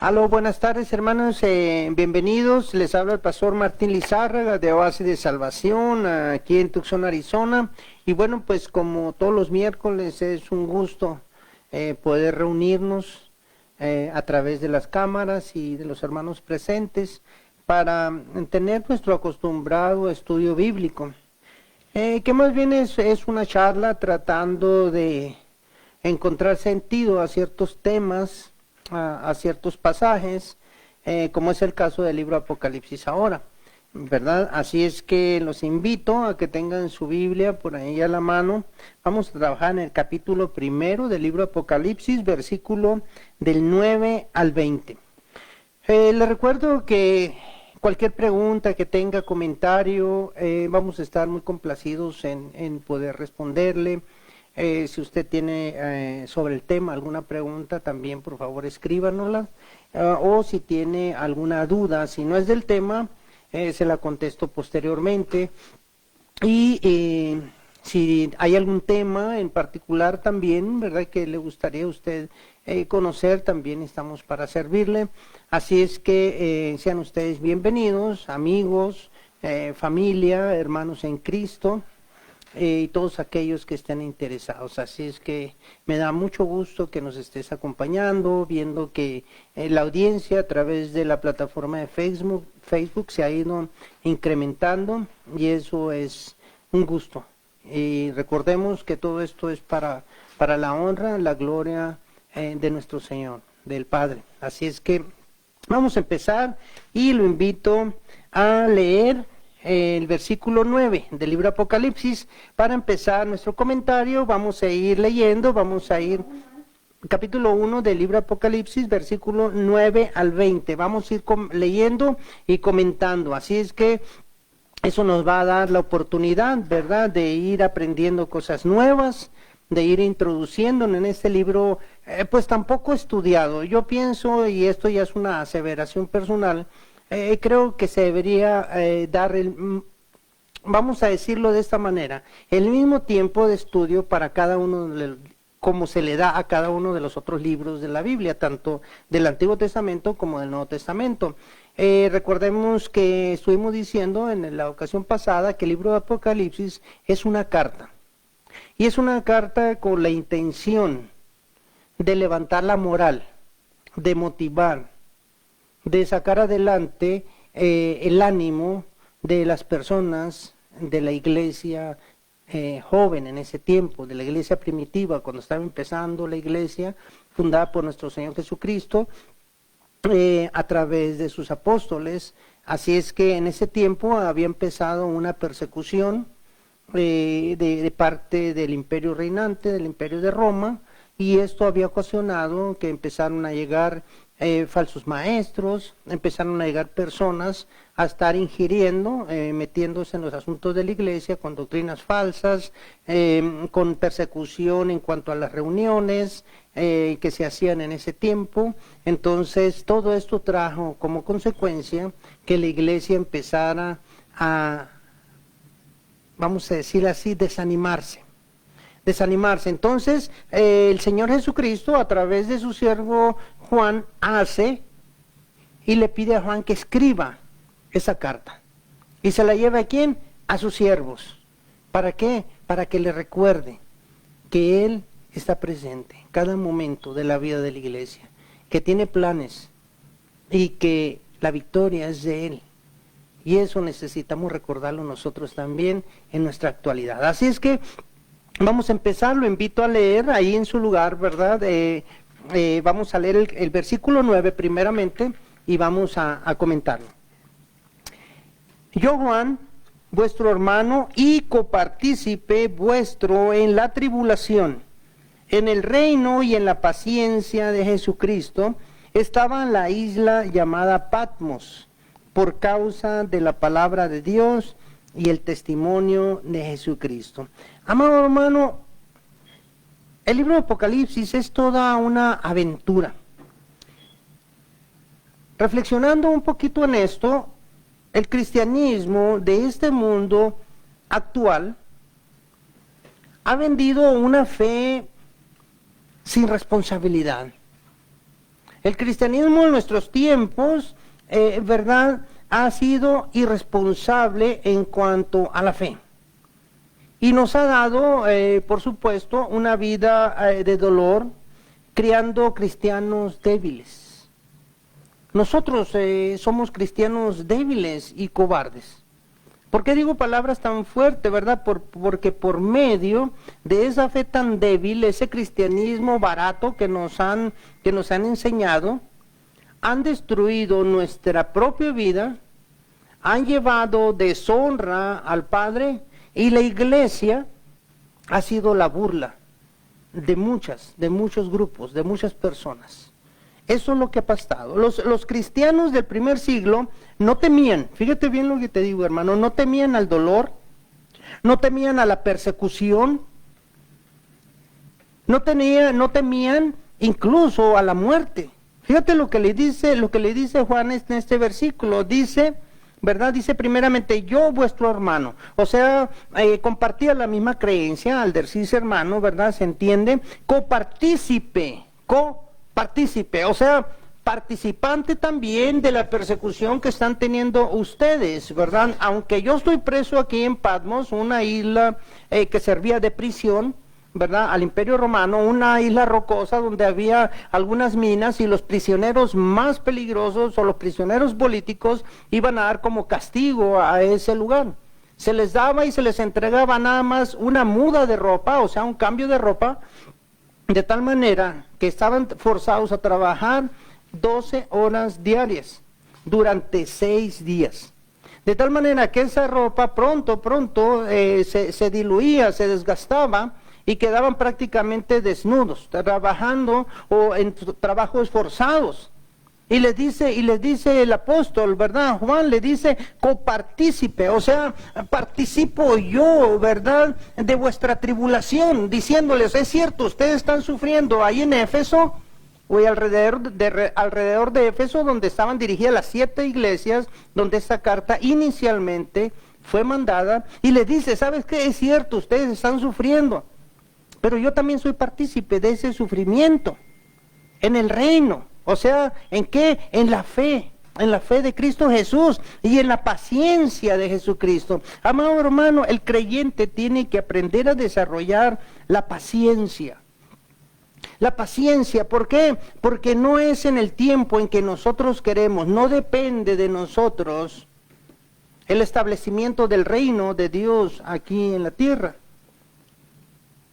Aló, buenas tardes hermanos, bienvenidos. Les habla el pastor Martín Lizárraga de Oasis de Salvación, aquí en Tucson, Arizona. Y bueno, pues como todos los miércoles es un gusto poder reunirnos a través de las cámaras y de los hermanos presentes para tener nuestro acostumbrado estudio bíblico. Que más bien es una charla tratando de encontrar sentido a ciertos temas, a ciertos pasajes, como es el caso del libro Apocalipsis ahora, ¿verdad? Así es que los invito a que tengan su Biblia por ahí a la mano. Vamos a trabajar en el capítulo 1 del libro Apocalipsis, versículo del 9 al 20. Les recuerdo que cualquier pregunta que tenga, comentario, vamos a estar muy complacidos en poder responderle. Si usted tiene sobre el tema alguna pregunta, también por favor escríbanosla, o si tiene alguna duda, si no es del tema, se la contesto posteriormente. Y si hay algún tema en particular también, ¿verdad?, que le gustaría a usted conocer, también estamos para servirle. Así es que sean ustedes bienvenidos, amigos, familia, hermanos en Cristo, y todos aquellos que estén interesados. Así es que me da mucho gusto que nos estés acompañando, viendo que la audiencia a través de la plataforma de Facebook se ha ido incrementando, y eso es un gusto. Y recordemos que todo esto es para la honra, la gloria de nuestro Señor, del Padre. Así es que vamos a empezar y lo invito a leer el versículo 9 del libro Apocalipsis. Para empezar nuestro comentario, vamos a ir leyendo, vamos a ir capítulo 1 del libro Apocalipsis, versículo 9 al 20. Vamos a ir leyendo y comentando. Así es que eso nos va a dar la oportunidad, ¿verdad?, de ir aprendiendo cosas nuevas, de ir introduciéndonos en este libro, pues tampoco estudiado. Yo pienso, y esto ya es una aseveración personal, creo que se debería dar, vamos a decirlo de esta manera, el mismo tiempo de estudio para cada uno, como se le da a cada uno de los otros libros de la Biblia, tanto del Antiguo Testamento como del Nuevo Testamento. Recordemos que estuvimos diciendo en la ocasión pasada que el libro de Apocalipsis es una carta, y es una carta con la intención de levantar la moral, de motivar, de sacar adelante el ánimo de las personas de la iglesia joven en ese tiempo, de la iglesia primitiva, cuando estaba empezando la iglesia fundada por nuestro Señor Jesucristo a través de sus apóstoles. Así es que en ese tiempo había empezado una persecución de parte del imperio reinante, del imperio de Roma, y esto había ocasionado que empezaron a llegar falsos maestros, empezaron a llegar personas a estar ingiriendo, metiéndose en los asuntos de la iglesia con doctrinas falsas, con persecución en cuanto a las reuniones que se hacían en ese tiempo. Entonces todo esto trajo como consecuencia que la iglesia empezara a, vamos a decir así, desanimarse. Entonces el Señor Jesucristo, a través de su siervo Juan, hace y le pide a Juan que escriba esa carta y se la lleve a ¿quién? A sus siervos. ¿Para qué? Para que le recuerde que Él está presente en cada momento de la vida de la iglesia, que tiene planes y que la victoria es de Él. Y eso necesitamos recordarlo nosotros también en nuestra actualidad. Así es que vamos a empezar, lo invito a leer ahí en su lugar, ¿verdad? Vamos a leer el versículo 9 primeramente y vamos a comentarlo. Yo, Juan, vuestro hermano y copartícipe vuestro en la tribulación, en el reino y en la paciencia de Jesucristo, estaba en la isla llamada Patmos, por causa de la palabra de Dios y el testimonio de Jesucristo. Amado hermano, el libro de Apocalipsis es toda una aventura. Reflexionando un poquito en esto, el cristianismo de este mundo actual ha vendido una fe sin responsabilidad. El cristianismo en nuestros tiempos, ¿verdad?, ha sido irresponsable en cuanto a la fe. Y nos ha dado, por supuesto, una vida de dolor, criando cristianos débiles. Nosotros somos cristianos débiles y cobardes. ¿Por qué digo palabras tan fuertes, verdad? Porque por medio de esa fe tan débil, ese cristianismo barato que nos han enseñado, han destruido nuestra propia vida, han llevado deshonra al Padre, y la iglesia ha sido la burla de muchos grupos, de muchas personas. Eso es lo que ha pasado. Los cristianos del primer siglo no temían, fíjate bien lo que te digo, hermano, no temían al dolor, no temían a la persecución, no temían incluso a la muerte. Fíjate lo que le dice Juan en este versículo, dice, ¿verdad? Dice primeramente, yo vuestro hermano, o sea, compartía la misma creencia, al decirse hermano, ¿verdad? Se entiende, copartícipe, o sea, participante también de la persecución que están teniendo ustedes, ¿verdad? Aunque yo estoy preso aquí en Patmos, una isla que servía de prisión, ¿verdad?, al Imperio Romano, una isla rocosa donde había algunas minas, y los prisioneros más peligrosos o los prisioneros políticos iban a dar como castigo a ese lugar. Se les daba y se les entregaba nada más una muda de ropa, o sea, un cambio de ropa, de tal manera que estaban forzados a trabajar 12 horas diarias durante 6 días. De tal manera que esa ropa pronto se diluía, se desgastaba, y quedaban prácticamente desnudos, trabajando o en trabajos forzados. Y les dice el apóstol, ¿verdad? Juan le dice, copartícipe, o sea, participo yo, ¿verdad?, de vuestra tribulación, diciéndoles, es cierto, ustedes están sufriendo ahí en Éfeso, o alrededor de Éfeso, donde estaban dirigidas las 7 iglesias, donde esta carta inicialmente fue mandada, y les dice, ¿sabes qué? Es cierto, ustedes están sufriendo, pero yo también soy partícipe de ese sufrimiento, en el reino. O sea, ¿en qué? En la fe de Cristo Jesús y en la paciencia de Jesucristo. Amado hermano, el creyente tiene que aprender a desarrollar la paciencia. La paciencia, ¿por qué? Porque no es en el tiempo en que nosotros queremos, no depende de nosotros el establecimiento del reino de Dios aquí en la tierra.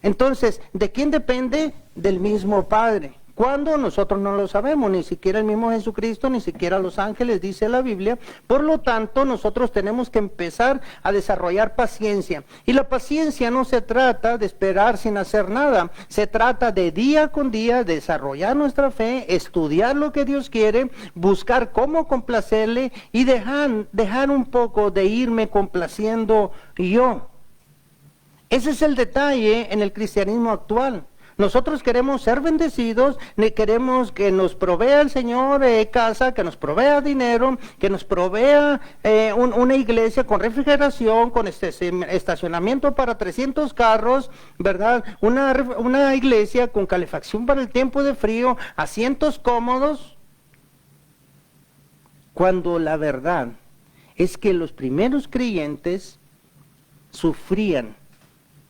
Entonces, ¿de quién depende? Del mismo Padre. ¿Cuándo? Nosotros no lo sabemos, ni siquiera el mismo Jesucristo, ni siquiera los ángeles, dice la Biblia. Por lo tanto, nosotros tenemos que empezar a desarrollar paciencia. Y la paciencia no se trata de esperar sin hacer nada. Se trata de día con día desarrollar nuestra fe, estudiar lo que Dios quiere, buscar cómo complacerle y dejar un poco de irme complaciendo yo. Ese es el detalle en el cristianismo actual. Nosotros queremos ser bendecidos, queremos que nos provea el Señor casa, que nos provea dinero, que nos provea una iglesia con refrigeración, con estacionamiento para 300 carros, ¿verdad? Una iglesia con calefacción para el tiempo de frío, asientos cómodos. Cuando la verdad es que los primeros creyentes sufrían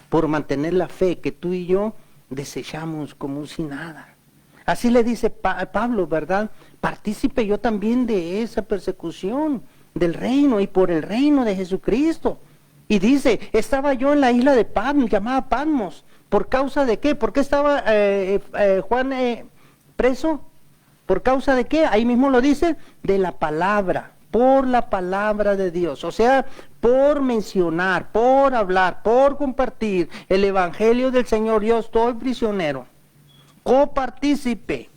por mantener la fe que tú y yo desechamos como si nada. Así le dice Pablo, ¿verdad? Partícipe yo también de esa persecución del reino y por el reino de Jesucristo. Y dice, estaba yo en la isla de Patmos, llamada Patmos. ¿Por causa de qué? ¿Por qué estaba Juan preso? ¿Por causa de qué? Ahí mismo lo dice, de la palabra. Por la palabra de Dios, o sea, por mencionar, por hablar, por compartir el evangelio del Señor. Yo estoy prisionero, copartícipe.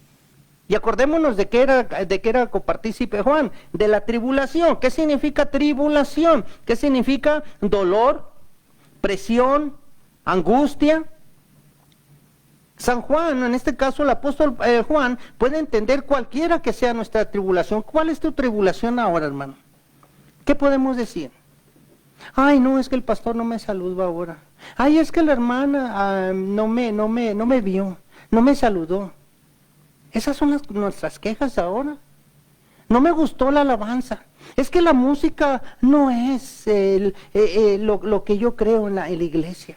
Y acordémonos de que era copartícipe Juan, de la tribulación. ¿Qué significa tribulación? ¿Qué significa dolor, presión, angustia? San Juan, en este caso el apóstol Juan, puede entender cualquiera que sea nuestra tribulación. ¿Cuál es tu tribulación ahora, hermano? ¿Qué podemos decir? Ay, no, es que el pastor no me saludó ahora. Ay, es que la hermana no me vio, no me saludó. Esas son nuestras quejas ahora. No me gustó la alabanza. Es que la música no es lo que yo creo en la iglesia.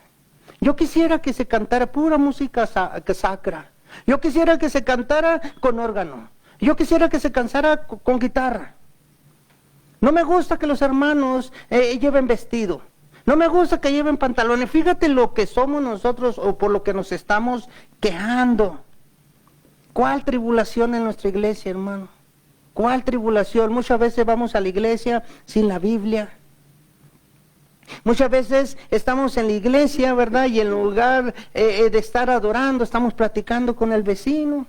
Yo quisiera que se cantara pura música sacra. Yo quisiera que se cantara con órgano. Yo quisiera que se cantara con guitarra. No me gusta que los hermanos lleven vestido. No me gusta que lleven pantalones. Fíjate lo que somos nosotros o por lo que nos estamos quejando. ¿Cuál tribulación en nuestra iglesia, hermano? ¿Cuál tribulación? Muchas veces vamos a la iglesia sin la Biblia. Muchas veces estamos en la iglesia, ¿verdad? Y en lugar de estar adorando, estamos platicando con el vecino.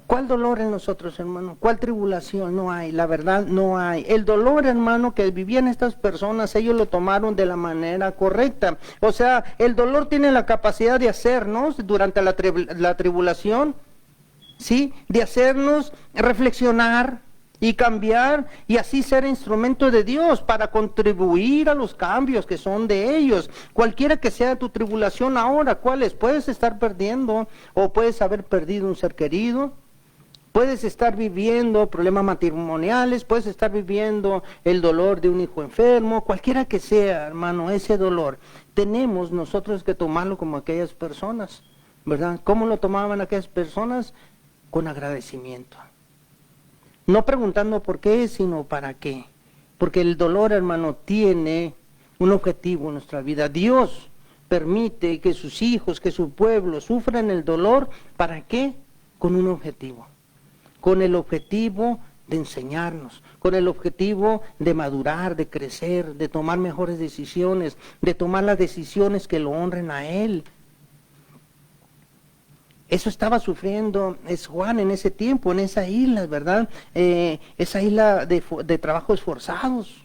¿Cuál dolor en nosotros, hermano? ¿Cuál tribulación? No hay, la verdad no hay. El dolor, hermano, que vivían estas personas, ellos lo tomaron de la manera correcta. O sea, el dolor tiene la capacidad de hacernos, durante la tribulación, ¿sí? De hacernos reflexionar y cambiar y así ser instrumento de Dios para contribuir a los cambios que son de ellos. Cualquiera que sea tu tribulación ahora, ¿cuál es? Puedes estar perdiendo o puedes haber perdido un ser querido. Puedes estar viviendo problemas matrimoniales, puedes estar viviendo el dolor de un hijo enfermo, cualquiera que sea, hermano, ese dolor. Tenemos nosotros que tomarlo como aquellas personas, ¿verdad? ¿Cómo lo tomaban aquellas personas? Con agradecimiento. No preguntando por qué, sino para qué. Porque el dolor, hermano, tiene un objetivo en nuestra vida. Dios permite que sus hijos, que su pueblo sufran el dolor, ¿para qué? Con un objetivo. Con el objetivo de enseñarnos, con el objetivo de madurar, de crecer, de tomar mejores decisiones, de tomar las decisiones que lo honren a Él. Eso estaba sufriendo Juan en ese tiempo, en esa isla, ¿verdad? Esa isla de trabajos forzados.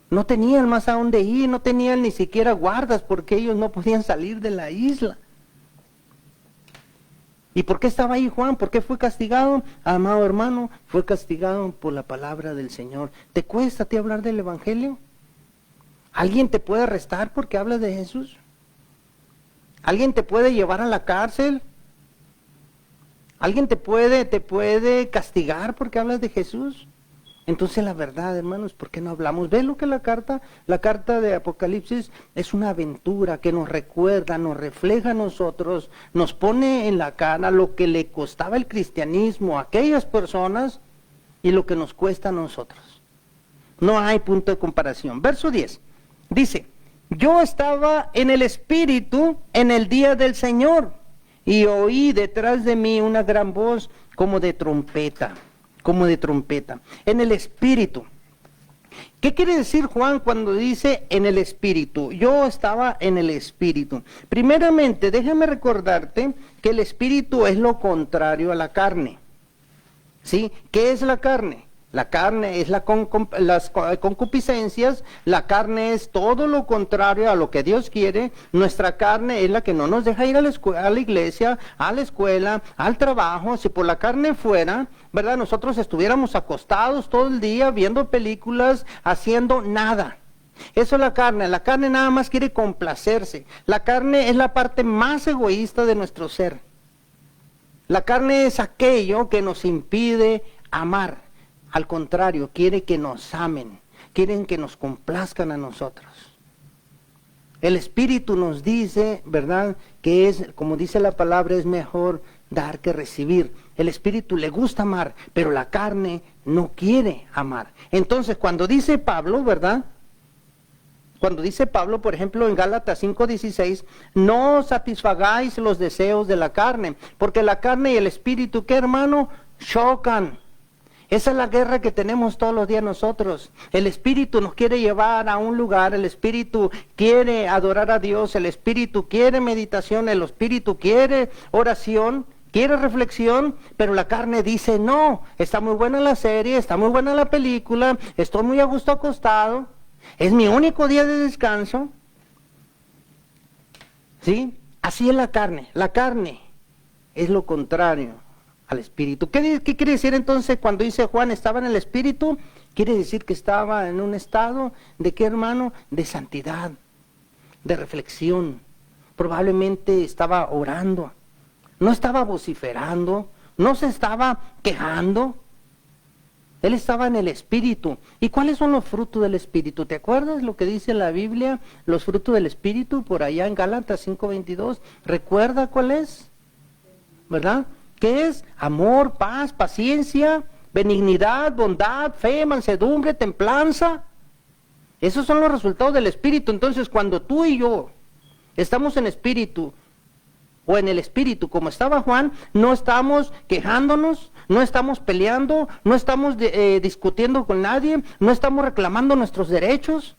No tenían más a dónde ir, no tenían ni siquiera guardas porque ellos no podían salir de la isla. ¿Y por qué estaba ahí Juan? ¿Por qué fue castigado? Amado hermano, fue castigado por la palabra del Señor. ¿Te cuesta a ti hablar del Evangelio? ¿Alguien te puede arrestar porque hablas de Jesús? ¿Alguien te puede llevar a la cárcel? ¿Alguien te puede castigar porque hablas de Jesús? Entonces la verdad, hermanos, ¿por qué no hablamos? ¿Ven lo que la carta de Apocalipsis es una aventura que nos recuerda, nos refleja a nosotros, nos pone en la cara lo que le costaba el cristianismo a aquellas personas y lo que nos cuesta a nosotros? No hay punto de comparación. Verso 10, dice, yo estaba en el Espíritu en el día del Señor y oí detrás de mí una gran voz como de trompeta. En el Espíritu. ¿Qué quiere decir Juan cuando dice en el Espíritu? Yo estaba en el Espíritu. Primeramente, déjame recordarte que el Espíritu es lo contrario a la carne. ¿Sí? ¿Qué es la carne? La carne es las concupiscencias, la carne es todo lo contrario a lo que Dios quiere. Nuestra carne es la que no nos deja ir a la iglesia, a la escuela, al trabajo. Si por la carne fuera, ¿verdad? Nosotros estuviéramos acostados todo el día viendo películas, haciendo nada. Eso es la carne nada más quiere complacerse. La carne es la parte más egoísta de nuestro ser. La carne es aquello que nos impide amar. Al contrario, quiere que nos amen, quieren que nos complazcan a nosotros. El Espíritu nos dice, ¿verdad?, que es, como dice la palabra, es mejor dar que recibir. El Espíritu le gusta amar, pero la carne no quiere amar. Entonces, cuando dice Pablo, ¿verdad?, cuando dice Pablo, por ejemplo, en Gálatas 5:16, no satisfagáis los deseos de la carne, porque la carne y el Espíritu, ¿qué, hermano?, chocan. Esa es la guerra que tenemos todos los días nosotros. El Espíritu nos quiere llevar a un lugar, el Espíritu quiere adorar a Dios, el Espíritu quiere meditación, el Espíritu quiere oración, quiere reflexión, pero la carne dice no, está muy buena la serie, está muy buena la película, estoy muy a gusto acostado, es mi único día de descanso. ¿Sí? Así es la carne es lo contrario al Espíritu. ¿Qué quiere decir entonces cuando dice Juan estaba en el Espíritu? Quiere decir que estaba en un estado de ¿qué, hermano? De santidad, de reflexión, probablemente estaba orando, no estaba vociferando, no se estaba quejando. Él estaba en el Espíritu. ¿Y cuáles son los frutos del Espíritu? ¿Te acuerdas lo que dice la Biblia? Los frutos del Espíritu, por allá en Gálatas 5:22. ¿Recuerda cuál es? ¿Verdad? ¿Qué es? Amor, paz, paciencia, benignidad, bondad, fe, mansedumbre, templanza. Esos son los resultados del Espíritu. Entonces, cuando tú y yo estamos en Espíritu, o en el Espíritu, como estaba Juan, no estamos quejándonos, no estamos peleando, no estamos discutiendo con nadie, no estamos reclamando nuestros derechos.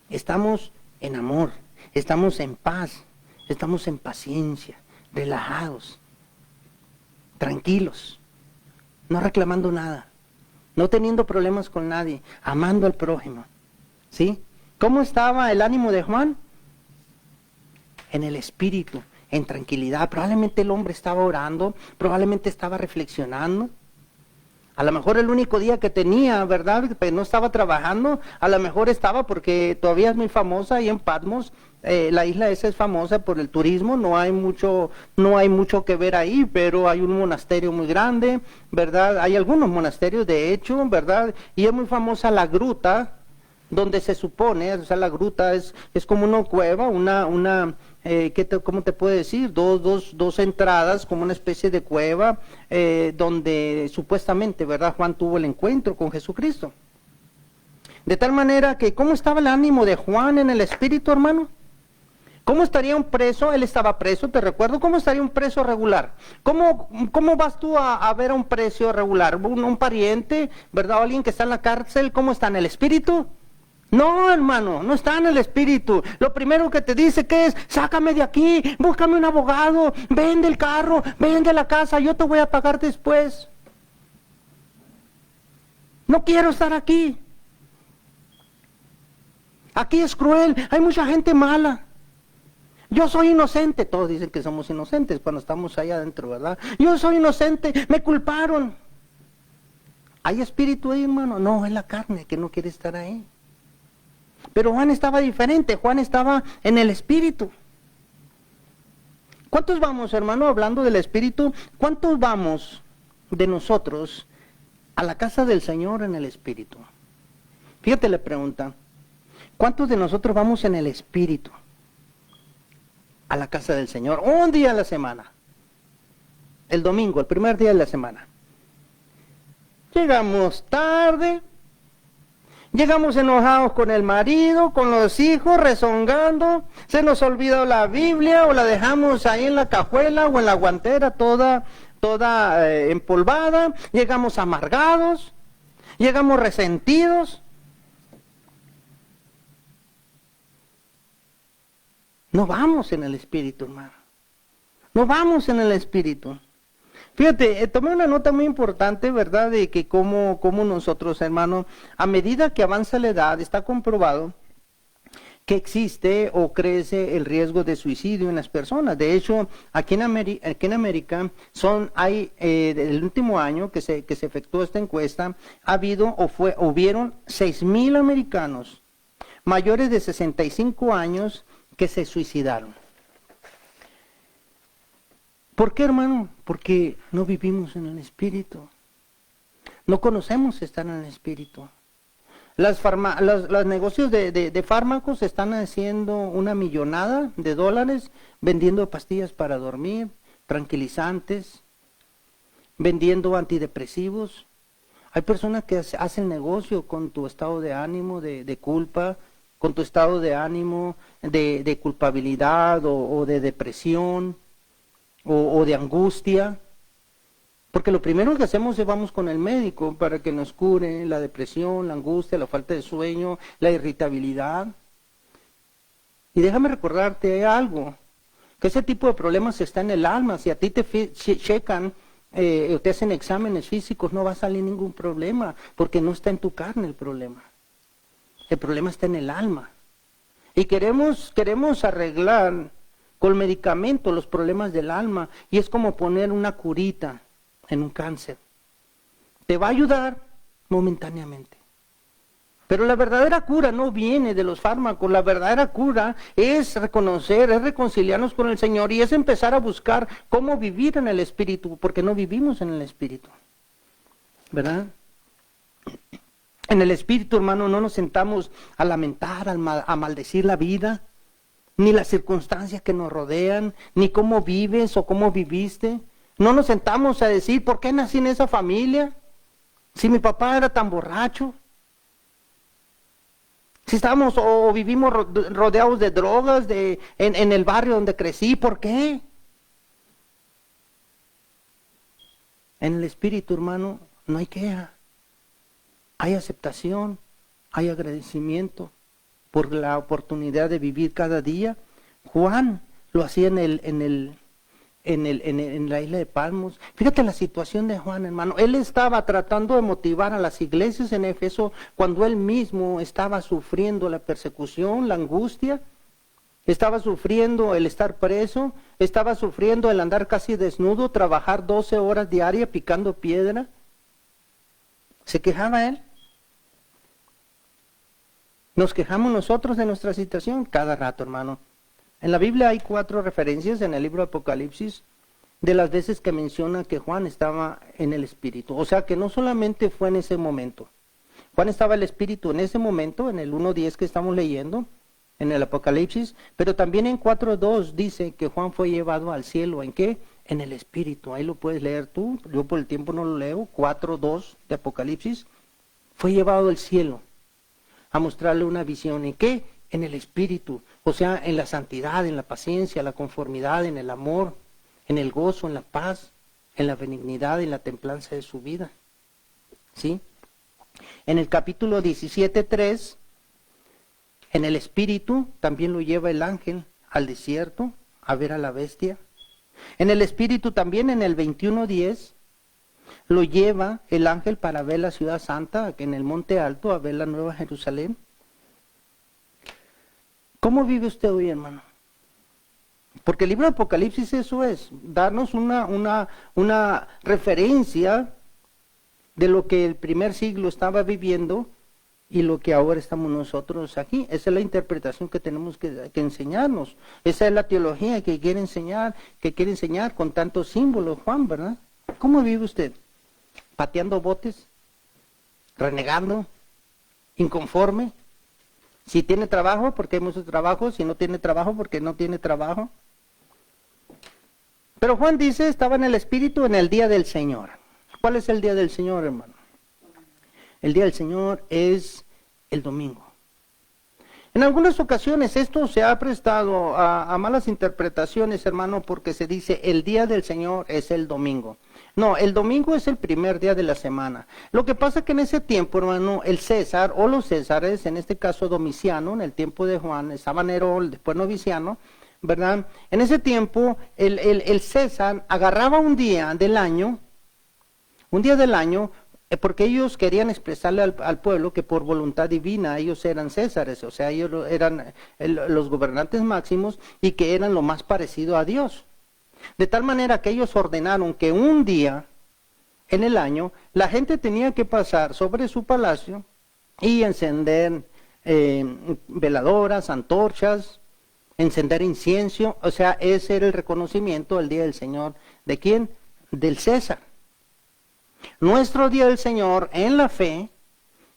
Estamos en amor, estamos en paz, estamos en paciencia, relajados, tranquilos, no reclamando nada, no teniendo problemas con nadie, amando al prójimo. ¿Sí? ¿Cómo estaba el ánimo de Juan? En el Espíritu, en tranquilidad. Probablemente el hombre estaba orando, probablemente estaba reflexionando. A lo mejor el único día que tenía, ¿verdad? Que no estaba trabajando, a lo mejor estaba porque todavía es muy famosa ahí en Patmos. La isla esa es famosa por el turismo, no hay mucho que ver ahí, pero hay un monasterio muy grande, ¿verdad? Hay algunos monasterios de hecho, ¿verdad? Y es muy famosa la gruta, donde se supone, o sea, la gruta es como una cueva, ¿cómo te puedo decir? Dos entradas, como una especie de cueva, donde supuestamente, ¿verdad? Juan tuvo el encuentro con Jesucristo. De tal manera que, ¿cómo estaba el ánimo de Juan en el Espíritu, hermano? ¿Cómo estaría un preso? Él estaba preso, te recuerdo. ¿Cómo estaría un preso regular? ¿Cómo vas tú a ver a un preso regular? ¿Un pariente, verdad? ¿Alguien que está en la cárcel? ¿Cómo está en el Espíritu? No, hermano, no está en el Espíritu. Lo primero que te dice que es, sácame de aquí, búscame un abogado, vende el carro, vende la casa, yo te voy a pagar después. No quiero estar aquí. Aquí es cruel, hay mucha gente mala. Yo soy inocente, todos dicen que somos inocentes cuando estamos allá adentro, ¿verdad? Yo soy inocente, me culparon. ¿Hay espíritu ahí, hermano? No, es la carne que no quiere estar ahí. Pero Juan estaba diferente, Juan estaba en el Espíritu. ¿Cuántos vamos, hermano, hablando del Espíritu? ¿Cuántos vamos de nosotros a la casa del Señor en el Espíritu? Fíjate la pregunta. ¿Cuántos de nosotros vamos en el Espíritu a la casa del Señor? Un día a la semana. El domingo, el primer día de la semana. Llegamos tarde. Llegamos enojados con el marido, con los hijos, rezongando, se nos olvidó la Biblia o la dejamos ahí en la cajuela o en la guantera toda empolvada, llegamos amargados, llegamos resentidos. No vamos en el Espíritu, hermano. No vamos en el Espíritu. Fíjate, tomé una nota muy importante, ¿verdad? De que como nosotros, hermano, a medida que avanza la edad, está comprobado que existe o crece el riesgo de suicidio en las personas. De hecho, aquí en América hay el último año que se efectuó esta encuesta, hubieron 6,000 americanos mayores de 65 años que se suicidaron. ¿Por qué, hermano? Porque no vivimos en el Espíritu. No conocemos estar en el Espíritu. Los negocios de fármacos están haciendo una millonada de dólares vendiendo pastillas para dormir, tranquilizantes, vendiendo antidepresivos. Hay personas que hacen negocio con tu estado de ánimo, de culpa, con tu estado de ánimo, de culpabilidad o de depresión. O de angustia, porque lo primero que hacemos es vamos con el médico para que nos cure la depresión, la angustia, la falta de sueño, la irritabilidad. Y déjame recordarte algo, que ese tipo de problemas está en el alma. Si a ti te checan o te hacen exámenes físicos, no va a salir ningún problema, porque no está en tu carne el problema. El problema está en el alma. Y queremos arreglar con medicamentos los problemas del alma, y es como poner una curita en un cáncer. Te va a ayudar momentáneamente, Pero la verdadera cura no viene de los fármacos, la verdadera cura es reconocer, es reconciliarnos con el Señor y es empezar a buscar cómo vivir en el Espíritu, porque no vivimos en el Espíritu, ¿verdad? En el Espíritu, hermano, no nos sentamos a lamentar, a maldecir la vida, ni las circunstancias que nos rodean, ni cómo vives o cómo viviste. No nos sentamos a decir, ¿por qué nací en esa familia? Si mi papá era tan borracho. Si estamos o vivimos rodeados de drogas en el barrio donde crecí, ¿por qué? En el Espíritu, hermano, no hay queja. Hay aceptación, hay agradecimiento por la oportunidad de vivir cada día. Juan lo hacía en la isla de Patmos. Fíjate la situación de Juan, hermano. Él estaba tratando de motivar a las iglesias en Éfeso cuando él mismo estaba sufriendo la persecución, la angustia, estaba sufriendo el estar preso, estaba sufriendo el andar casi desnudo, trabajar 12 horas diarias picando piedra. ¿Se quejaba él? Nos quejamos nosotros de nuestra situación cada rato, hermano. En la Biblia hay 4 referencias en el libro de Apocalipsis de las veces que menciona que Juan estaba en el Espíritu. O sea que no solamente fue en ese momento. Juan estaba en el Espíritu en ese momento, en el 1:10 que estamos leyendo, en el Apocalipsis, pero también en 4:2 dice que Juan fue llevado al cielo. ¿En qué? En el Espíritu. Ahí lo puedes leer tú, yo por el tiempo no lo leo. 4:2 de Apocalipsis. Fue llevado al cielo a mostrarle una visión. ¿En qué? En el Espíritu, o sea, en la santidad, en la paciencia, la conformidad, en el amor, en el gozo, en la paz, en la benignidad, en la templanza de su vida. ¿Sí? En el capítulo 17:3, en el Espíritu también lo lleva el ángel al desierto a ver a la bestia. En el Espíritu también, en el 21:10, lo lleva el ángel para ver la ciudad santa, en el monte alto, a ver la nueva Jerusalén. ¿Cómo vive usted hoy, hermano? Porque el libro de Apocalipsis eso es, darnos una referencia de lo que el primer siglo estaba viviendo y lo que ahora estamos nosotros aquí. Esa es la interpretación que tenemos que enseñarnos. Esa es la teología que quiere enseñar con tantos símbolos, Juan, ¿verdad? ¿Cómo vive usted? ¿Pateando botes? ¿Renegando? ¿Inconforme? Si tiene trabajo, porque hay muchos trabajos. Si no tiene trabajo, porque no tiene trabajo. Pero Juan dice, estaba en el Espíritu en el día del Señor. ¿Cuál es el día del Señor, hermano? El día del Señor es el domingo. En algunas ocasiones esto se ha prestado a malas interpretaciones, hermano, porque se dice el día del Señor es el domingo. No, el domingo es el primer día de la semana. Lo que pasa es que en ese tiempo, hermano, el César o los Césares, en este caso Domiciano, en el tiempo de Juan, estaba Nerón, después Noviciano, ¿verdad? En ese tiempo el César agarraba un día del año, porque ellos querían expresarle al pueblo que por voluntad divina ellos eran césares, o sea, ellos eran los gobernantes máximos y que eran lo más parecido a Dios. De tal manera que ellos ordenaron que un día en el año la gente tenía que pasar sobre su palacio y encender veladoras, antorchas, encender incienso, o sea, ese era el reconocimiento del día del Señor. ¿De quién? Del César. Nuestro día del Señor en la fe,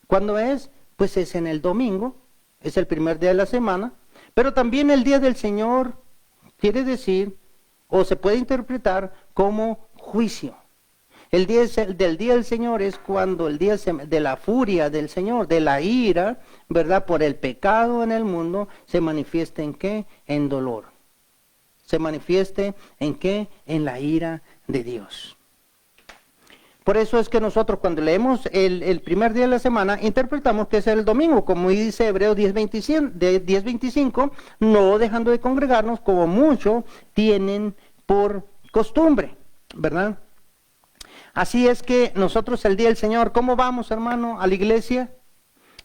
¿cuándo es? Pues es en el domingo, es el primer día de la semana, pero también el día del Señor quiere decir, o se puede interpretar como juicio. El día del día del Señor es cuando el día de la furia del Señor, de la ira, ¿verdad? Por el pecado en el mundo, se manifiesta en ¿qué? En dolor. Se manifieste en ¿qué? En la ira de Dios. Por eso es que nosotros cuando leemos el primer día de la semana, interpretamos que es el domingo, como dice Hebreos 10:25, no dejando de congregarnos como muchos tienen por costumbre, ¿verdad? Así es que nosotros el día del Señor, ¿cómo vamos, hermano, a la iglesia?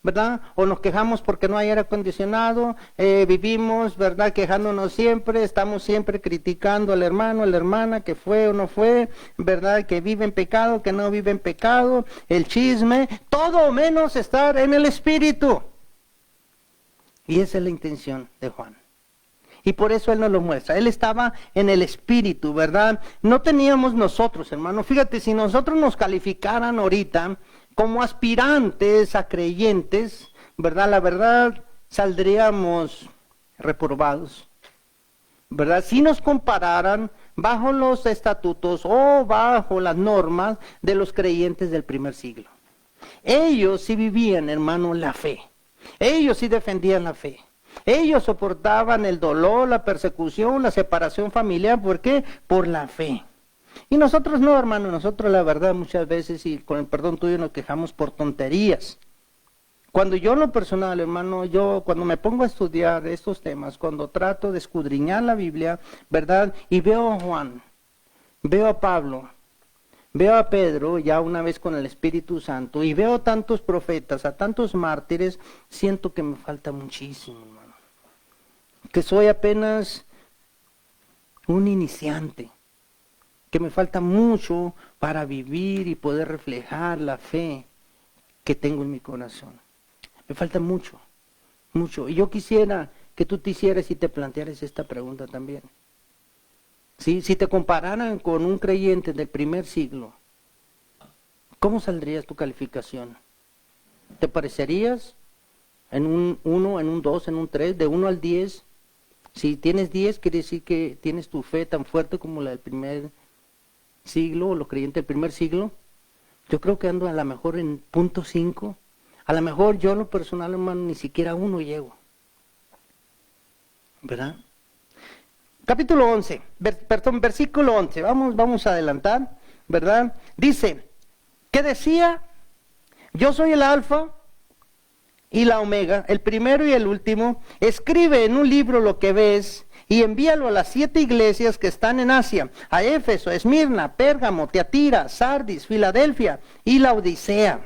¿verdad? O nos quejamos porque no hay aire acondicionado, vivimos, ¿verdad? Quejándonos siempre, estamos siempre criticando al hermano, a la hermana, que fue o no fue, ¿verdad? Que vive en pecado, que no vive en pecado, el chisme, todo menos estar en el Espíritu. Y esa es la intención de Juan. Y por eso Él nos lo muestra. Él estaba en el Espíritu, ¿verdad? No teníamos nosotros, hermano. Fíjate, si nosotros nos calificaran ahorita como aspirantes a creyentes, ¿verdad? La verdad, saldríamos reprobados, ¿verdad? Si nos compararan bajo los estatutos o bajo las normas de los creyentes del primer siglo. Ellos sí vivían, hermano, la fe. Ellos sí defendían la fe. Ellos soportaban el dolor, la persecución, la separación familiar. ¿Por qué? Por la fe. Y nosotros no, hermano. Nosotros, la verdad, muchas veces, y con el perdón tuyo, nos quejamos por tonterías. Cuando yo en lo personal, hermano, cuando me pongo a estudiar estos temas, cuando trato de escudriñar la Biblia, ¿verdad? Y veo a Juan, veo a Pablo, veo a Pedro, ya una vez con el Espíritu Santo, y veo a tantos profetas, a tantos mártires, siento que me falta muchísimo, hermano. Que soy apenas un iniciante, que me falta mucho para vivir y poder reflejar la fe que tengo en mi corazón. Me falta mucho, mucho. Y yo quisiera que tú te hicieras y te plantearas esta pregunta también. ¿Sí? Si te compararan con un creyente del primer siglo, ¿cómo saldrías tu calificación? ¿Te parecerías en un 1, en un 2, en un 3, de 1 al 10? Si tienes 10, quiere decir que tienes tu fe tan fuerte como la del primer siglo, o los creyentes del primer siglo. Yo creo que ando a lo mejor en punto 5. A lo mejor yo en lo personal, hermano, ni siquiera a 1 llego. ¿Verdad? Capítulo 11, versículo 11, vamos a adelantar, ¿verdad? Dice, ¿qué decía? Yo soy el Alfa y la Omega, el primero y el último. Escribe en un libro lo que ves y envíalo a las 7 iglesias que están en Asia, a Éfeso, Esmirna, Pérgamo, Tiatira, Sardis, Filadelfia y Laodicea.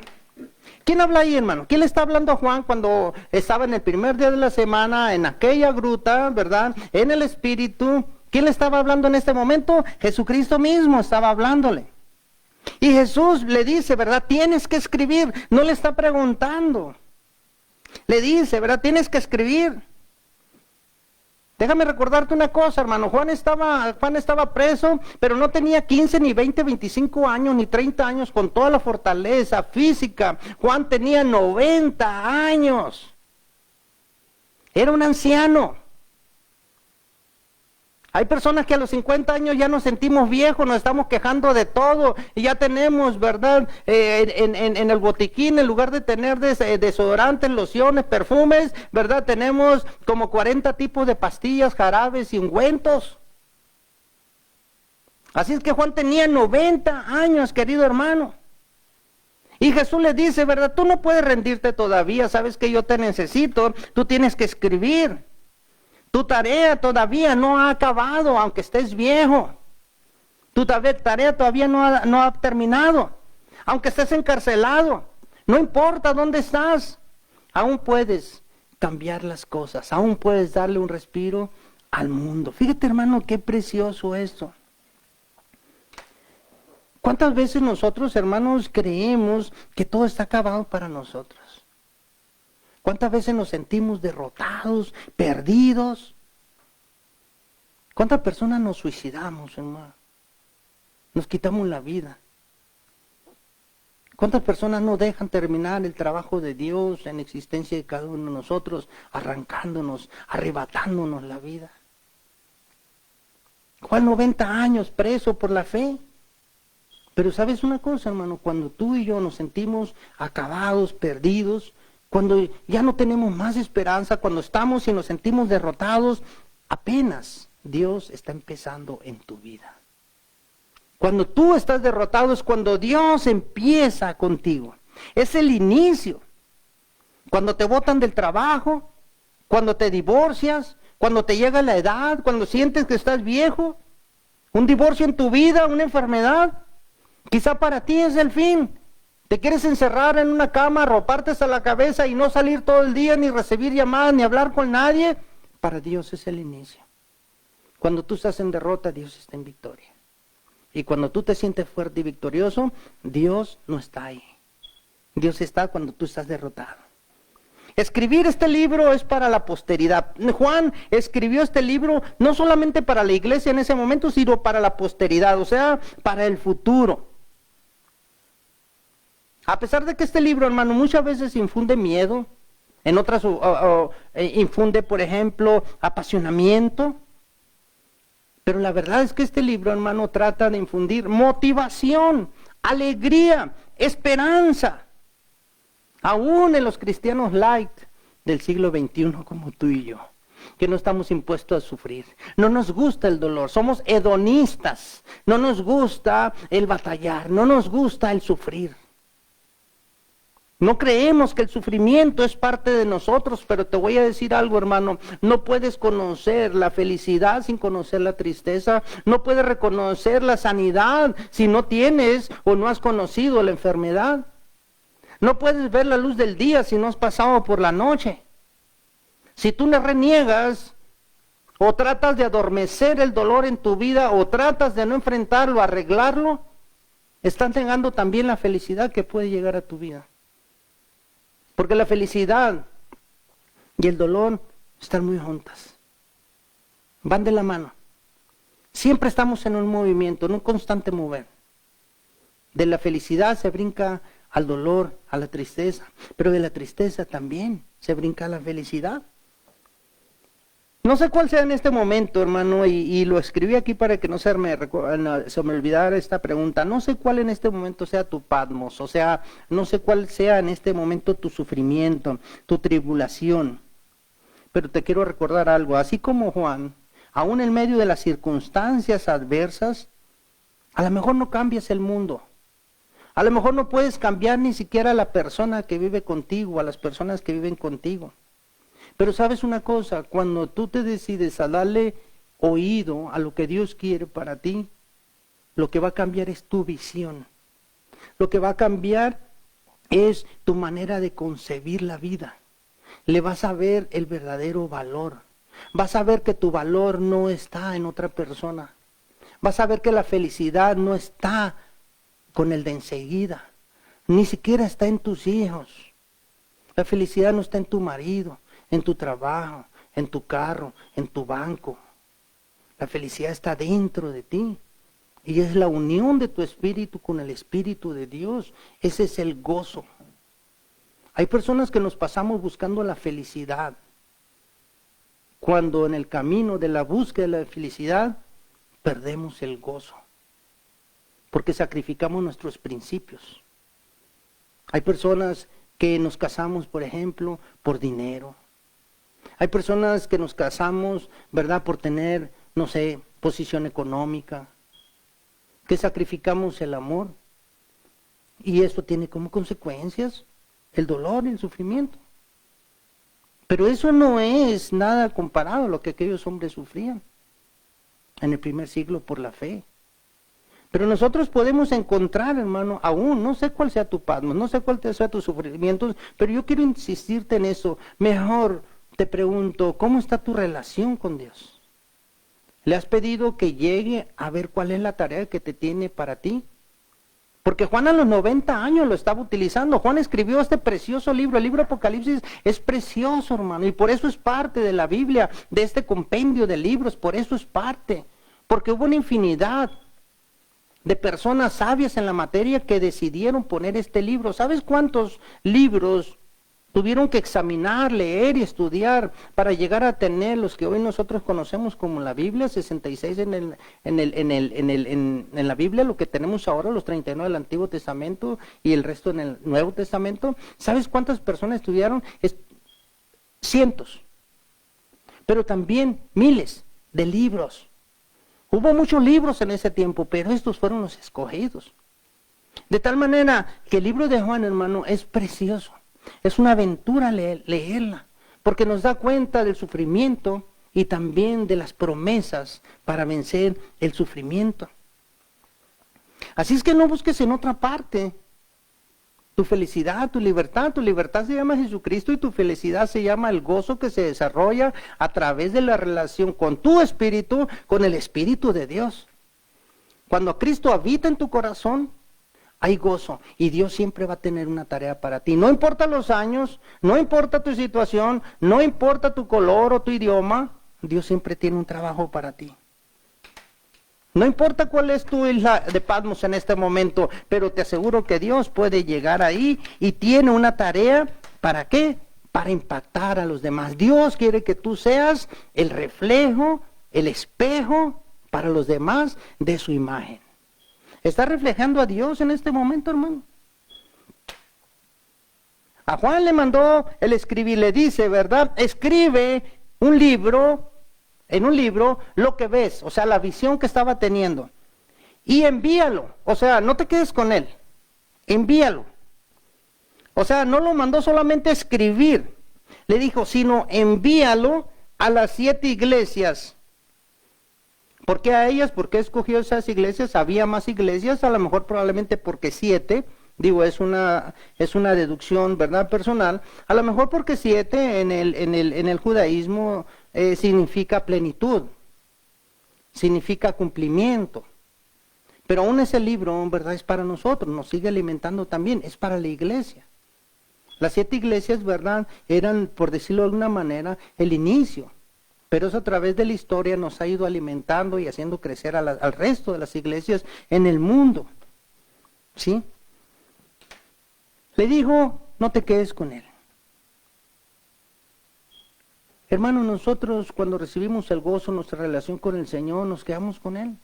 ¿Quién habla ahí, hermano? ¿Quién le está hablando a Juan cuando estaba en el primer día de la semana, en aquella gruta, ¿verdad? En el Espíritu. ¿Quién le estaba hablando en este momento? Jesucristo mismo estaba hablándole. Y Jesús le dice, ¿verdad? Tienes que escribir. No le está preguntando. Le dice, ¿verdad? Tienes que escribir. Déjame recordarte una cosa, hermano. Juan estaba preso, pero no tenía 15, ni 20, 25 años, ni 30 años con toda la fortaleza física. Juan tenía 90 años. Era un anciano. Hay personas que a los 50 años ya nos sentimos viejos, nos estamos quejando de todo, y ya tenemos, ¿verdad? En el botiquín, en lugar de tener desodorantes, lociones, perfumes, ¿verdad? Tenemos como 40 tipos de pastillas, jarabes y ungüentos. Así es que Juan tenía 90 años, querido hermano. Y Jesús le dice, ¿verdad? Tú no puedes rendirte todavía, sabes que yo te necesito, tú tienes que escribir. Tu tarea todavía no ha acabado, aunque estés viejo. Tu tarea todavía no ha terminado, aunque estés encarcelado. No importa dónde estás, aún puedes cambiar las cosas, aún puedes darle un respiro al mundo. Fíjate, hermano, qué precioso esto. ¿Cuántas veces nosotros, hermanos, creemos que todo está acabado para nosotros? ¿Cuántas veces nos sentimos derrotados, perdidos? ¿Cuántas personas nos suicidamos, hermano? Nos quitamos la vida. ¿Cuántas personas no dejan terminar el trabajo de Dios en existencia de cada uno de nosotros, arrancándonos, arrebatándonos la vida? Juan 90 años preso por la fe. Pero ¿sabes una cosa, hermano? Cuando tú y yo nos sentimos acabados, perdidos, cuando ya no tenemos más esperanza, cuando estamos y nos sentimos derrotados, apenas Dios está empezando en tu vida. Cuando tú estás derrotado es cuando Dios empieza contigo. Es el inicio. Cuando te botan del trabajo, cuando te divorcias, cuando te llega la edad, cuando sientes que estás viejo, un divorcio en tu vida, una enfermedad, quizá para ti es el fin. ¿Te quieres encerrar en una cama, arroparte hasta la cabeza y no salir todo el día, ni recibir llamadas, ni hablar con nadie? Para Dios es el inicio. Cuando tú estás en derrota, Dios está en victoria. Y cuando tú te sientes fuerte y victorioso, Dios no está ahí. Dios está cuando tú estás derrotado. Escribir este libro es para la posteridad. Juan escribió este libro no solamente para la iglesia en ese momento, sino para la posteridad, o sea, para el futuro. A pesar de que este libro, hermano, muchas veces infunde miedo, en otras infunde, por ejemplo, apasionamiento, pero la verdad es que este libro, hermano, trata de infundir motivación, alegría, esperanza, aún en los cristianos light del siglo XXI como tú y yo, que no estamos impuestos a sufrir. No nos gusta el dolor, somos hedonistas, no nos gusta el batallar, no nos gusta el sufrir. No creemos que el sufrimiento es parte de nosotros, pero te voy a decir algo, hermano, no puedes conocer la felicidad sin conocer la tristeza, no puedes reconocer la sanidad si no tienes o no has conocido la enfermedad. No puedes ver la luz del día si no has pasado por la noche. Si tú le reniegas o tratas de adormecer el dolor en tu vida o tratas de no enfrentarlo, arreglarlo, estás negando también la felicidad que puede llegar a tu vida. Porque la felicidad y el dolor están muy juntas. Van de la mano. Siempre estamos en un movimiento, en un constante mover. De la felicidad se brinca al dolor, a la tristeza, pero de la tristeza también se brinca a la felicidad. No sé cuál sea en este momento, hermano, y lo escribí aquí para que no se me olvidara esta pregunta. No sé cuál en este momento sea tu Patmos, o sea, no sé cuál sea en este momento tu sufrimiento, tu tribulación. Pero te quiero recordar algo, así como Juan, aún en medio de las circunstancias adversas, a lo mejor no cambias el mundo. A lo mejor no puedes cambiar ni siquiera a la persona que vive contigo, a las personas que viven contigo. Pero sabes una cosa, cuando tú te decides a darle oído a lo que Dios quiere para ti, lo que va a cambiar es tu visión. Lo que va a cambiar es tu manera de concebir la vida. Le vas a ver el verdadero valor. Vas a ver que tu valor no está en otra persona. Vas a ver que la felicidad no está con el de enseguida. Ni siquiera está en tus hijos. La felicidad no está en tu marido, en tu trabajo, en tu carro, en tu banco. La felicidad está dentro de ti. Y es la unión de tu espíritu con el Espíritu de Dios. Ese es el gozo. Hay personas que nos pasamos buscando la felicidad, cuando en el camino de la búsqueda de la felicidad perdemos el gozo, porque sacrificamos nuestros principios. Hay personas que nos casamos, por ejemplo, por dinero. Hay personas que nos casamos, ¿verdad?, por tener, no sé, posición económica, que sacrificamos el amor. Y esto tiene como consecuencias el dolor y el sufrimiento. Pero eso no es nada comparado a lo que aquellos hombres sufrían en el primer siglo por la fe. Pero nosotros podemos encontrar, hermano, aún, no sé cuál sea tu Patmos, no sé cuál sea tus sufrimientos, pero yo quiero insistirte en eso. Mejor te pregunto, ¿cómo está tu relación con Dios? ¿Le has pedido que llegue a ver cuál es la tarea que te tiene para ti? Porque Juan a los 90 años lo estaba utilizando. Juan escribió este precioso libro. El libro Apocalipsis es precioso, hermano. Y por eso es parte de la Biblia, de este compendio de libros. Por eso es parte. Porque hubo una infinidad de personas sabias en la materia que decidieron poner este libro. ¿Sabes cuántos libros tuvieron que examinar, leer y estudiar para llegar a tener los que hoy nosotros conocemos como la Biblia? 66 en la Biblia, lo que tenemos ahora, los 39 del Antiguo Testamento y el resto en el Nuevo Testamento. ¿Sabes cuántas personas estudiaron? Cientos, pero también miles de libros. Hubo muchos libros en ese tiempo, pero estos fueron los escogidos. De tal manera que el libro de Juan, hermano, es precioso. Es una aventura leerla, porque nos da cuenta del sufrimiento y también de las promesas para vencer el sufrimiento. Así es que no busques en otra parte. Tu felicidad, tu libertad se llama Jesucristo y tu felicidad se llama el gozo que se desarrolla a través de la relación con tu espíritu, con el Espíritu de Dios. Cuando Cristo habita en tu corazón, hay gozo y Dios siempre va a tener una tarea para ti. No importa los años, no importa tu situación, no importa tu color o tu idioma, Dios siempre tiene un trabajo para ti. No importa cuál es tu isla de Patmos en este momento, pero te aseguro que Dios puede llegar ahí y tiene una tarea, ¿para qué? Para impactar a los demás. Dios quiere que tú seas el reflejo, el espejo para los demás de su imagen. ¿Está reflejando a Dios en este momento, hermano? A Juan le mandó el escribir, le dice, ¿verdad? Escribe un libro, en un libro, lo que ves, o sea, la visión que estaba teniendo. Y envíalo, o sea, no te quedes con él, envíalo. O sea, no lo mandó solamente a escribir, le dijo, sino envíalo a las 7 iglesias. ¿Por qué a ellas? ¿Por qué escogió esas iglesias? Había más iglesias, a lo mejor probablemente porque 7, digo, es una deducción, ¿verdad?, personal. A lo mejor porque 7 en el judaísmo significa plenitud, significa cumplimiento. Pero aún ese libro, ¿verdad?, es para nosotros, nos sigue alimentando también, es para la iglesia. Las 7 iglesias, ¿verdad?, eran, por decirlo de alguna manera, el inicio. Pero eso a través de la historia nos ha ido alimentando y haciendo crecer al resto de las iglesias en el mundo. ¿Sí? Le dijo, no te quedes con él. Hermano, nosotros cuando recibimos el gozo, nuestra relación con el Señor, nos quedamos con él.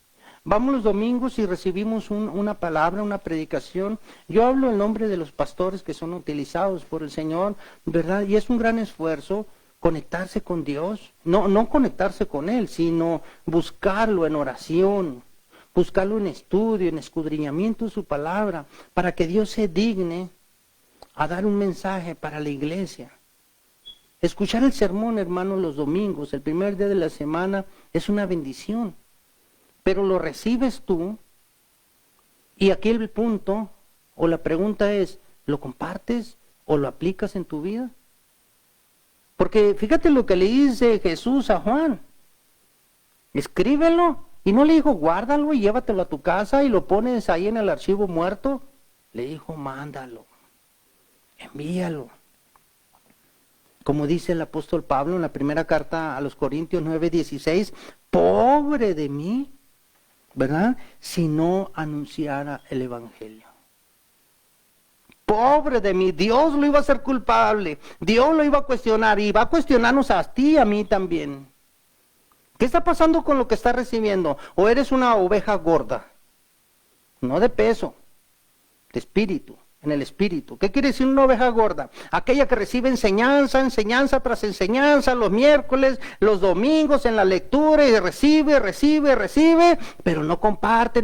Vamos los domingos y recibimos una palabra, una predicación. Yo hablo en nombre de los pastores que son utilizados por el Señor, ¿verdad? Y es un gran esfuerzo conectarse con Dios, no conectarse con Él, sino buscarlo en oración, buscarlo en estudio, en escudriñamiento de su palabra, para que Dios se digne a dar un mensaje para la iglesia. Escuchar el sermón, hermano, los domingos, el primer día de la semana, es una bendición, pero lo recibes tú, y aquí el punto, o la pregunta es, ¿lo compartes o lo aplicas en tu vida? Porque fíjate lo que le dice Jesús a Juan. Escríbelo. Y no le dijo, guárdalo y llévatelo a tu casa y lo pones ahí en el archivo muerto. Le dijo, mándalo. Envíalo. Como dice el apóstol Pablo en la primera carta a los Corintios 9:16, pobre de mí, ¿verdad?, si no anunciara el evangelio. Pobre de mí, Dios lo iba a hacer culpable, Dios lo iba a cuestionar y va a cuestionarnos a ti y a mí también. ¿Qué está pasando con lo que estás recibiendo? ¿O eres una oveja gorda? No de peso, de espíritu, en el espíritu. ¿Qué quiere decir una oveja gorda? Aquella que recibe enseñanza tras enseñanza, los miércoles, los domingos en la lectura y recibe, pero no comparte.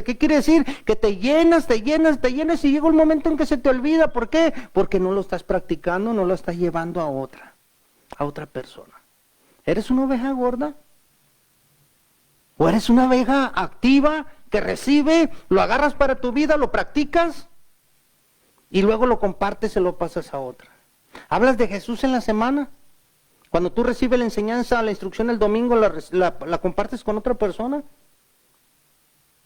¿Qué quiere decir? Que te llenas y llega un momento en que se te olvida. ¿Por qué? Porque no lo estás practicando, no lo estás llevando a otra persona. ¿Eres una oveja gorda? ¿O eres una oveja activa que recibe, lo agarras para tu vida, lo practicas y luego lo compartes y lo pasas a otra? ¿Hablas de Jesús en la semana? Cuando tú recibes la enseñanza, la instrucción el domingo, la compartes con otra persona.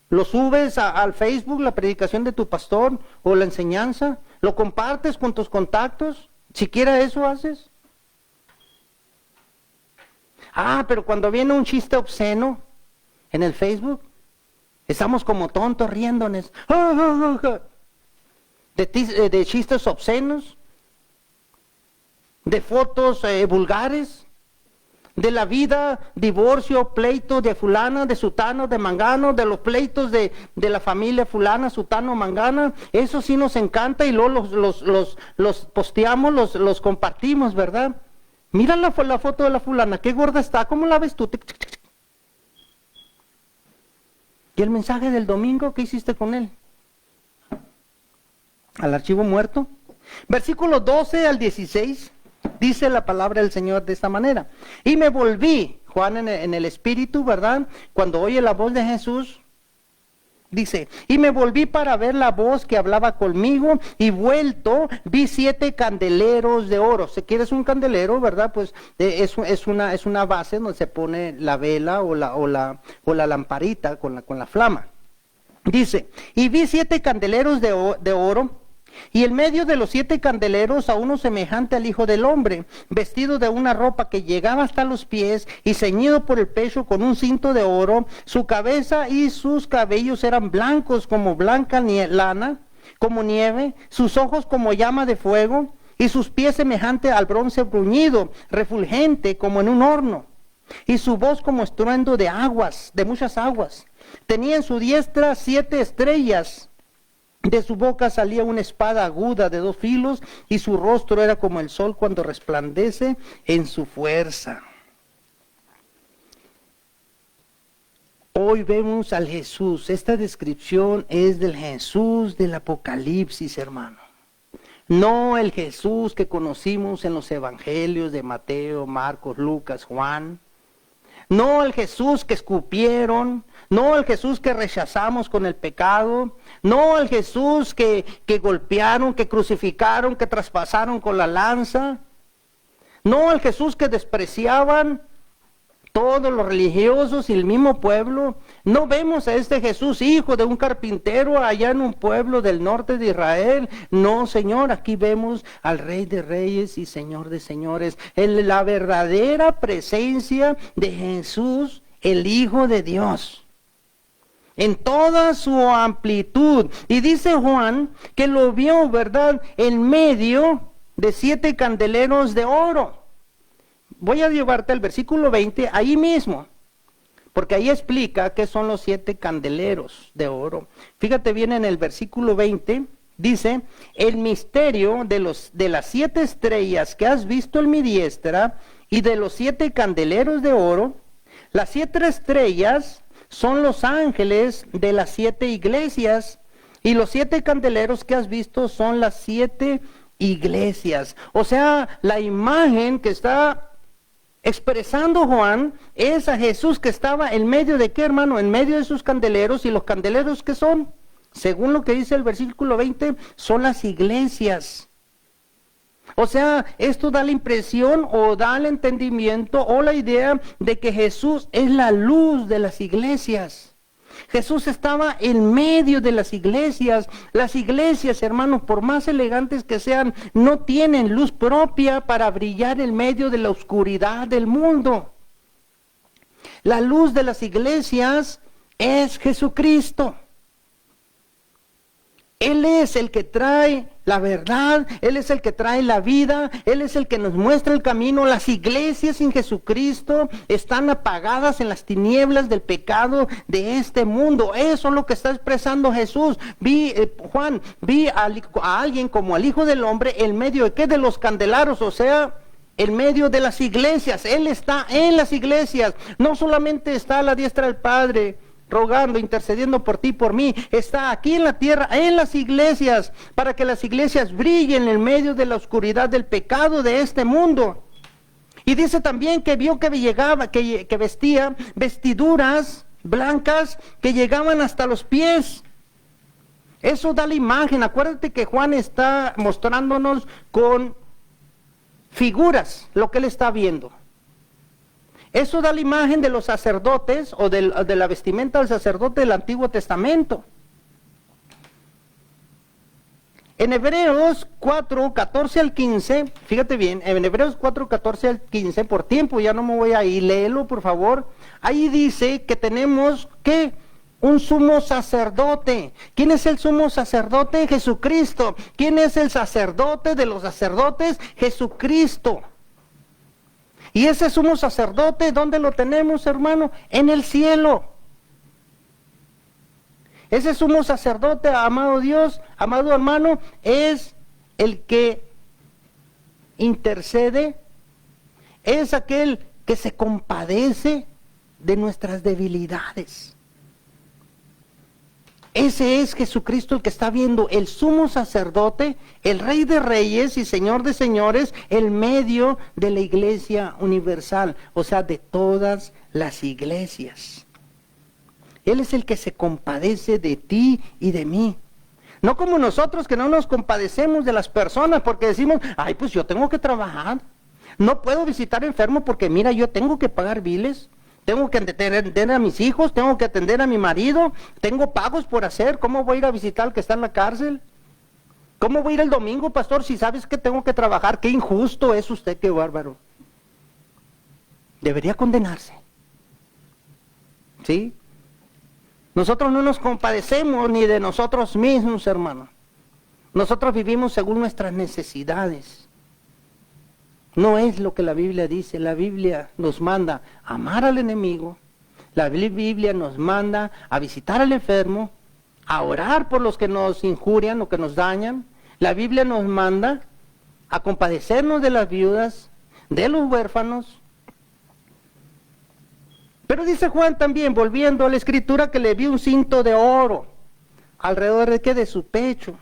¿Lo subes al Facebook, la predicación de tu pastor o la enseñanza? ¿Lo compartes con tus contactos? ¿Siquiera eso haces? Pero cuando viene un chiste obsceno en el Facebook, estamos como tontos riéndonos. De chistes obscenos, de fotos vulgares, de la vida, divorcio, pleito de fulana, de sutano, de mangano, de los pleitos de la familia fulana, sutano, mangana. Eso sí nos encanta y luego los posteamos, los compartimos, ¿verdad? Mira la foto de la fulana, qué gorda está, ¿cómo la ves tú? ¿Y el mensaje del domingo, qué hiciste con él? ¿Al archivo muerto? Versículos 12 al 16, dice la palabra del Señor de esta manera. Y me volví, Juan en el espíritu, ¿verdad? Cuando oye la voz de Jesús, Dice, y me volví para ver la voz que hablaba conmigo, y vuelto vi 7 candeleros de oro. Si quieres un candelero, ¿verdad? Pues es una base donde se pone la vela o la lamparita con la flama. Dice, y vi 7 candeleros de oro, y en medio de los 7 candeleros a uno semejante al Hijo del Hombre, vestido de una ropa que llegaba hasta los pies y ceñido por el pecho con un cinto de oro. Su cabeza y sus cabellos eran blancos como blanca lana, como nieve, sus ojos como llama de fuego, y sus pies semejante al bronce bruñido, refulgente como en un horno, y su voz como estruendo de aguas, de muchas aguas. Tenía en su diestra 7 estrellas. De su boca salía una espada aguda de 2 filos, y su rostro era como el sol cuando resplandece en su fuerza. Hoy vemos al Jesús. Esta descripción es del Jesús del Apocalipsis, hermano. No el Jesús que conocimos en los evangelios de Mateo, Marcos, Lucas, Juan. No el Jesús que escupieron, no el Jesús que rechazamos con el pecado, no el Jesús que golpearon, que crucificaron, que traspasaron con la lanza, no el Jesús que despreciaban todos los religiosos y el mismo pueblo. No vemos a este Jesús, hijo de un carpintero allá en un pueblo del norte de Israel. No, Señor, aquí vemos al Rey de Reyes y Señor de Señores, en la verdadera presencia de Jesús, el Hijo de Dios, en toda su amplitud. Y dice Juan que lo vio, ¿verdad?, en medio de 7 candeleros de oro. Voy a llevarte al versículo 20, ahí mismo, porque ahí explica qué son los 7 candeleros de oro. Fíjate bien en el versículo 20, dice, el misterio de las 7 estrellas que has visto en mi diestra y de los 7 candeleros de oro. Las 7 estrellas son los ángeles de las 7 iglesias, y los 7 candeleros que has visto son las 7 iglesias. O sea, la imagen que está expresando Juan es a Jesús que estaba en medio de qué, hermano, en medio de sus candeleros. Y los candeleros que son, según lo que dice el versículo 20, son las iglesias. O sea, esto da la impresión o da el entendimiento o la idea de que Jesús es la luz de las iglesias. Jesús estaba en medio de las iglesias. Las iglesias, hermanos, por más elegantes que sean, no tienen luz propia para brillar en medio de la oscuridad del mundo. La luz de las iglesias es Jesucristo. Él es el que trae la verdad, Él es el que trae la vida, Él es el que nos muestra el camino. Las iglesias sin Jesucristo están apagadas en las tinieblas del pecado de este mundo. Eso es lo que está expresando Jesús. Juan, vi a alguien como al Hijo del Hombre en medio de ¿qué? De los candeleros, o sea, en medio de las iglesias. Él está en las iglesias, no solamente está a la diestra del Padre, rogando, intercediendo por ti, por mí. Está aquí en la tierra, en las iglesias, para que las iglesias brillen en medio de la oscuridad del pecado de este mundo. Y dice también que vio que vestía vestiduras blancas que llegaban hasta los pies. Eso da la imagen. Acuérdate que Juan está mostrándonos con figuras lo que él está viendo. Eso da la imagen de los sacerdotes o de la vestimenta del sacerdote del Antiguo Testamento. En Hebreos 4, 14 al 15, fíjate bien, en Hebreos 4, 14 al 15, por tiempo ya no me voy a ir, léelo por favor. Ahí dice que tenemos que un sumo sacerdote. ¿Quién es el sumo sacerdote? Jesucristo. ¿Quién es el sacerdote de los sacerdotes? Jesucristo. Y ese sumo sacerdote, ¿dónde lo tenemos, hermano? En el cielo. Ese sumo sacerdote, amado Dios, amado hermano, es el que intercede, es aquel que se compadece de nuestras debilidades. Ese es Jesucristo el que está viendo, el sumo sacerdote, el Rey de Reyes y Señor de Señores, el medio de la iglesia universal, o sea, de todas las iglesias. Él es el que se compadece de ti y de mí. No como nosotros que no nos compadecemos de las personas porque decimos, ay, pues yo tengo que trabajar. No puedo visitar enfermo porque mira, yo tengo que pagar biles. Tengo que atender a mis hijos, tengo que atender a mi marido, tengo pagos por hacer. ¿Cómo voy a ir a visitar al que está en la cárcel? ¿Cómo voy a ir el domingo, pastor, si sabes que tengo que trabajar? Qué injusto es usted, qué bárbaro. Debería condenarse. ¿Sí? Nosotros no nos compadecemos ni de nosotros mismos, hermano. Nosotros vivimos según nuestras necesidades. No es lo que la Biblia dice. La Biblia nos manda a amar al enemigo. La Biblia nos manda a visitar al enfermo, a orar por los que nos injurian o que nos dañan. La Biblia nos manda a compadecernos de las viudas, de los huérfanos. Pero dice Juan también, volviendo a la escritura, que le vio un cinto de oro alrededor de qué, de su pecho.